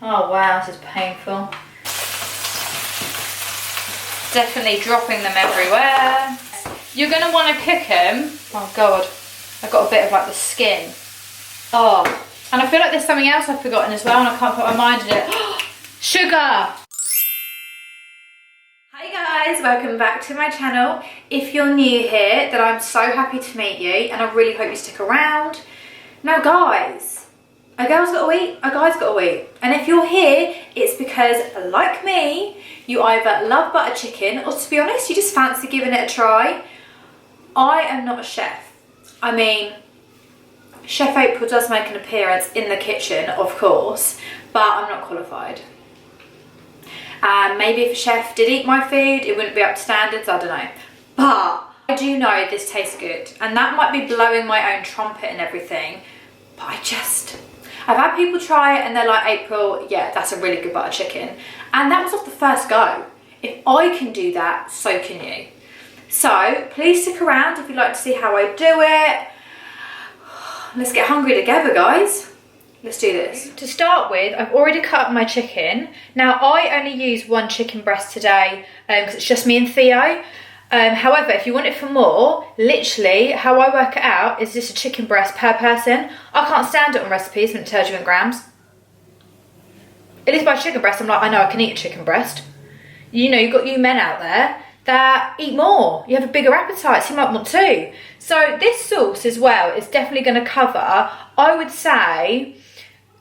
Oh wow, this is painful. Definitely dropping them everywhere. You're going to want to cook them. Oh god, I've got a bit of like the skin. Oh, and I feel like there's something else I've forgotten as well and I can't put my mind in it. Sugar! Hi guys, welcome back to my channel. If you're new here, then I'm so happy to meet you and I really hope you stick around. Now guys, a girl's got to eat, a guy's got to eat. And if you're here, it's because, like me, you either love butter chicken or, to be honest, you just fancy giving it a try. I am not a chef. I mean, Chef April does make an appearance in the kitchen, of course, but I'm not qualified. Maybe if a chef did eat my food, it wouldn't be up to standards, I don't know. But I do know this tastes good, and that might be blowing my own trumpet and everything, but I've had people try it and they're like, April, yeah, that's a really good butter chicken. And that was off the first go. If I can do that, so can you. So please stick around if you'd like to see how I do it. Let's get hungry together, guys. Let's do this. To start with, I've already cut up my chicken. Now, I only use one chicken breast today because it's just me and Theo. However, if you want it for more, literally how I work it out is just a chicken breast per person. I can't stand it on recipes when it tells you in grams. At least by chicken breast, I'm like, I know I can eat a chicken breast. You know, you've got you men out there that eat more. You have a bigger appetite, so you might want to. So this sauce as well is definitely going to cover, I would say,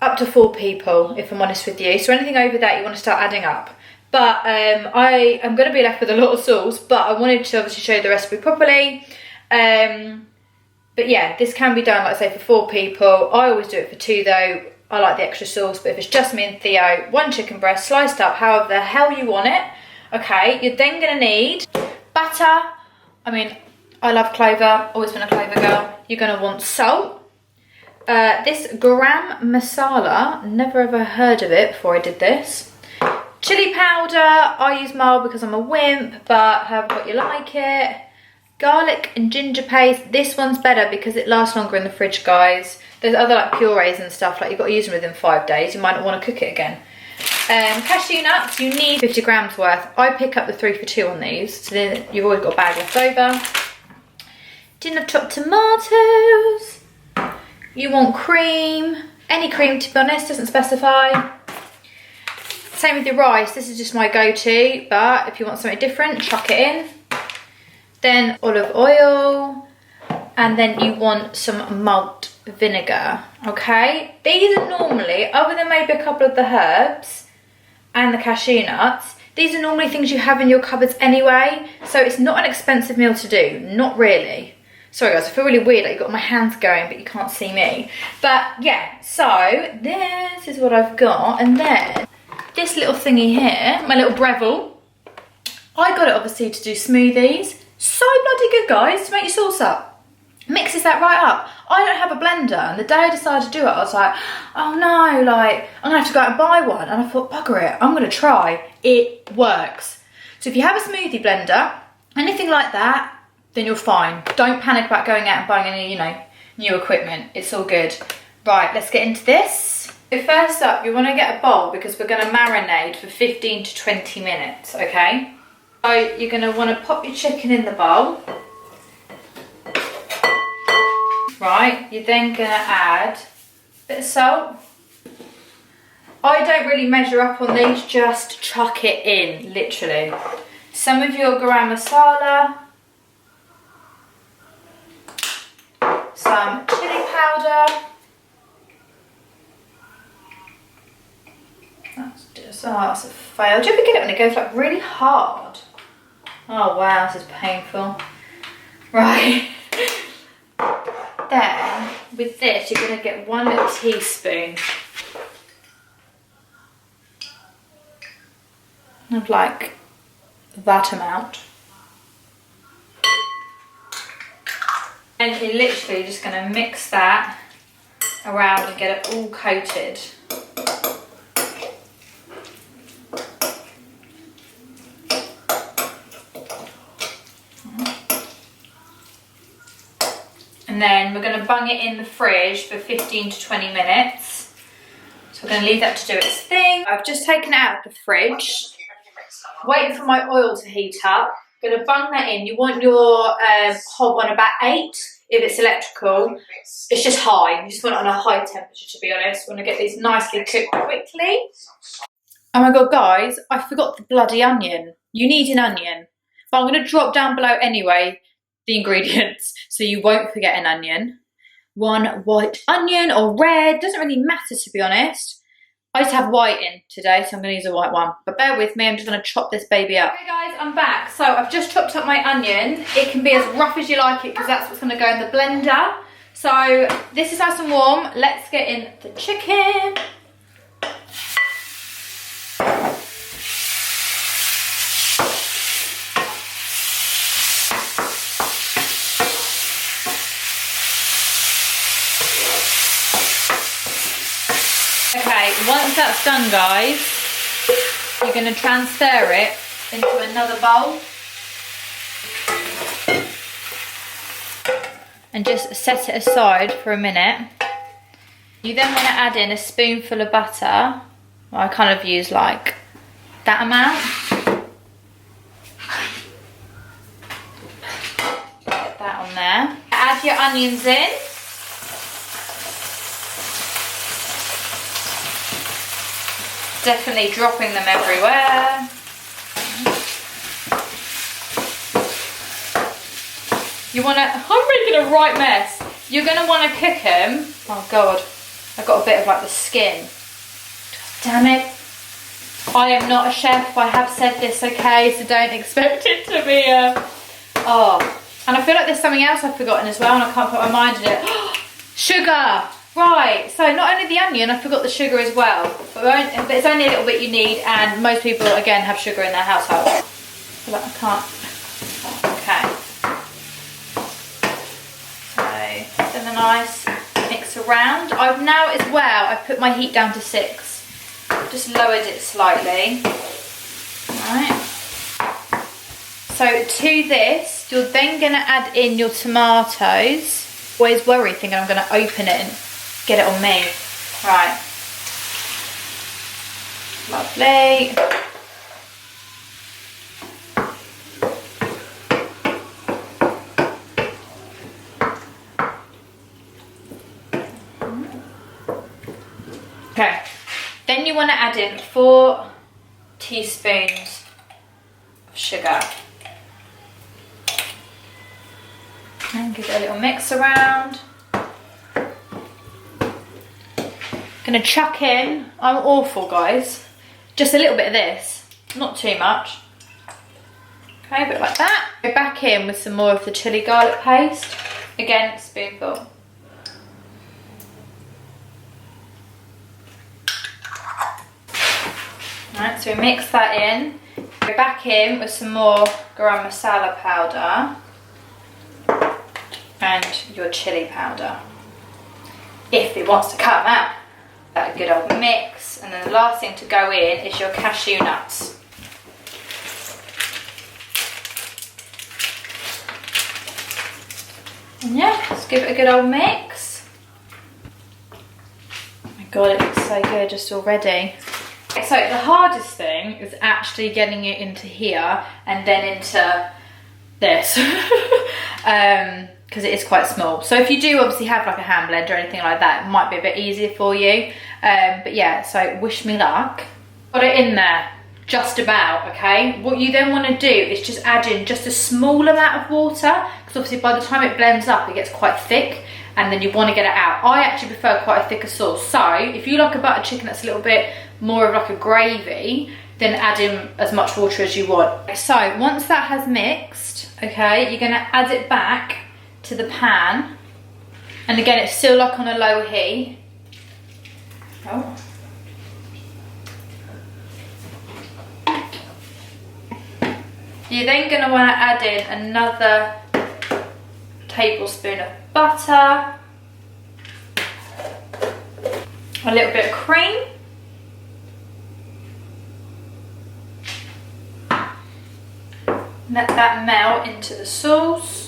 up to 4 people, if I'm honest with you. So anything over that, you want to start adding up. But I am going to be left with a lot of sauce, but I wanted to obviously show you the recipe properly. But yeah, this can be done, like I say, for 4 people. I always do it for 2 though. I like the extra sauce, but if it's just me and Theo, 1 chicken breast sliced up however the hell you want it. Okay, you're then going to need butter. I mean, I love clover, always been a clover girl. You're going to want salt. This garam masala, never ever heard of it before I did this. Chilli powder, I use mild because I'm a wimp, but however what you like it. Garlic and ginger paste. This one's better because it lasts longer in the fridge, guys. There's other like purees and stuff, like you've got to use them within 5 days. You might not want to cook it again. Cashew nuts, you need 50 grams worth. I pick up the 3 for 2 on these, so then you've always got a bag left over. Tin of chopped tomatoes. You want cream. Any cream, to be honest, doesn't specify. Same with your rice, this is just my go-to, but if you want something different, chuck it in. Then olive oil, and then you want some malt vinegar, okay? These are normally, other than maybe a couple of the herbs and the cashew nuts, these are normally things you have in your cupboards anyway, so it's not an expensive meal to do, not really. Sorry guys, I feel really weird, like you've got my hands going, but you can't see me. But yeah, so this is what I've got, and then this little thingy here, my little Breville, I got it obviously to do smoothies. So bloody good, guys, to make your sauce up. Mixes that right up. I don't have a blender, and the day I decided to do it, I was like, oh no, like, I'm gonna have to go out and buy one. And I thought, bugger it, I'm gonna try. It works. So if you have a smoothie blender, anything like that, then you're fine. Don't panic about going out and buying any, you know, new equipment. It's all good. Right, let's get into this. So first up, you want to get a bowl because we're going to marinate for 15 to 20 minutes, okay? So you're going to want to pop your chicken in the bowl. Right, you're then going to add a bit of salt. I don't really measure up on these, just chuck it in, literally. Some of your garam masala. Some chilli powder. That's a fail. Do you ever get it when it goes like really hard? Oh wow, this is painful. Right. Then with this, you're going to get 1 little teaspoon of like that amount. And you're literally just going to mix that around and get it all coated. And then we're going to bung it in the fridge for 15 to 20 minutes. So I'm going to leave that to do its thing. I've just taken it out of the fridge, waiting for my oil to heat up. Going to bung that in. You want your hob on about 8 if it's electrical. It's just high. You just want it on a high temperature, to be honest. You want to get these nicely cooked quickly. Oh my god, guys, I forgot the bloody onion. You need an onion. But I'm going to drop down below anyway the ingredients so you won't forget an onion. 1 white onion or red, doesn't really matter, to be honest. I just have white in today, so I'm going to use a white one. But bear with me, I'm just going to chop this baby up. Okay guys, I'm back. So I've just chopped up my onion. It can be as rough as you like it because that's what's going to go in the blender. So this is nice and warm. Let's get in the chicken. Okay, once that's done, guys, you're going to transfer it into another bowl and just set it aside for a minute. You then want to add in a spoonful of butter. Well, I kind of use like that amount. Get that on there. Add your onions in. Definitely dropping them everywhere. You want to, I'm making a right mess. You're going to want to cook them. Oh God, I've got a bit of like the skin. Damn it. I am not a chef, I have said this, okay, so don't expect it to be a, oh. And I feel like there's something else I've forgotten as well and I can't put my mind in it. Sugar. Right, so not only the onion, I forgot the sugar as well. But it's only a little bit you need, and most people, again, have sugar in their household. But I can't. Okay. So, then a nice mix around. I've now as well, I've put my heat down to 6. Just lowered it slightly. Alright. So to this, you're then going to add in your tomatoes. Always worry thinking I'm going to open it and get it on me. Right. Lovely. Okay. Then you want to add in 4 teaspoons of sugar. And give it a little mix around. Gonna chuck in, I'm awful guys, just a little bit of this, not too much. Okay, a bit like that. Go back in with some more of the chili garlic paste. Again, spoonful. Alright, so we mix that in. Go back in with some more garam masala powder and your chili powder, if it wants to come out. A good old mix, and then the last thing to go in is your cashew nuts. And yeah, just give it a good old mix. Oh my god, it looks so good just already. So the hardest thing is actually getting it into here and then into this. Because it is quite small. So if you do obviously have like a hand blender or anything like that, it might be a bit easier for you. But yeah, so wish me luck. Got it in there, just about, okay? What you then want to do is just add in just a small amount of water, because obviously by the time it blends up, it gets quite thick, and then you want to get it out. I actually prefer quite a thicker sauce. So if you like a butter chicken that's a little bit more of like a gravy, then add in as much water as you want. So once that has mixed, okay, you're gonna add it back to the pan, and again it's still like on a low heat. Oh. You're then going to want to add in another tablespoon of butter, a little bit of cream, let that melt into the sauce.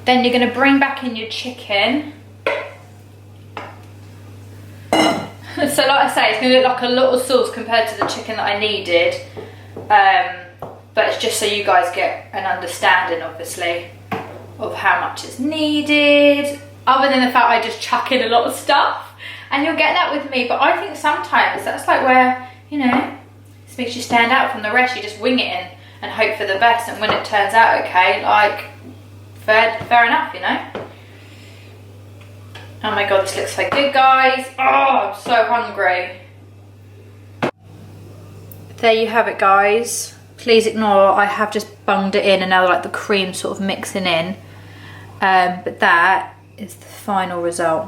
Then you're going to bring back in your chicken. So like I say, it's going to look like a lot of sauce compared to the chicken that I needed. But it's just so you guys get an understanding, obviously, of how much is needed. Other than the fact I just chuck in a lot of stuff. And you'll get that with me. But I think sometimes that's like where, you know, this makes you stand out from the rest. You just wing it in and hope for the best. And when it turns out okay, like, fair enough, you know. Oh my god, this looks so good, guys. Oh, I'm so hungry. There you have it, guys. Please ignore, I have just bunged it in and now like the cream sort of mixing in. But that is the final result.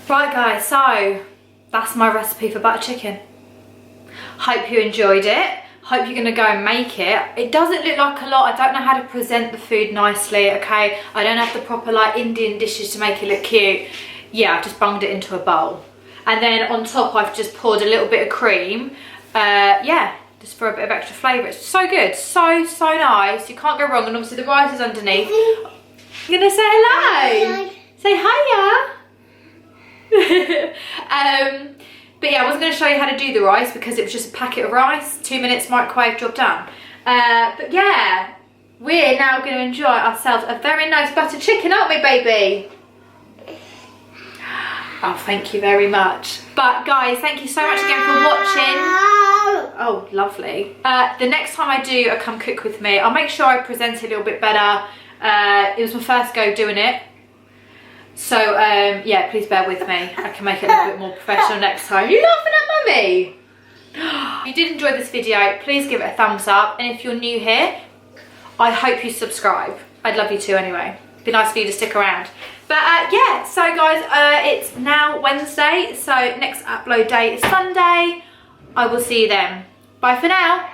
Right guys, so that's my recipe for butter chicken. Hope you enjoyed it. Hope you're gonna go and make it. It doesn't look like a lot. I don't know how to present the food nicely, okay? I don't have the proper like Indian dishes to make it look cute. Yeah, I've just bunged it into a bowl. And then on top, I've just poured a little bit of cream. Yeah, just for a bit of extra flavour. It's so good, so nice. You can't go wrong. And obviously the rice is underneath. You're gonna say hello? Say hiya. But yeah, I wasn't going to show you how to do the rice because it was just a packet of rice, 2 minutes microwave, job done. But yeah, we're now going to enjoy ourselves a very nice butter chicken, aren't we, baby? Oh, thank you very much. But guys, thank you so much again for watching. Oh, lovely. The next time I do a Come Cook With Me, I'll make sure I present it a little bit better. It was my first go doing it. So, yeah, please bear with me. I can make it a little bit more professional next time. You laughing at mummy? If you did enjoy this video, please give it a thumbs up. And if you're new here, I hope you subscribe. I'd love you to anyway. It'd be nice for you to stick around. But yeah, so guys, it's now Wednesday. So next upload day is Sunday. I will see you then. Bye for now.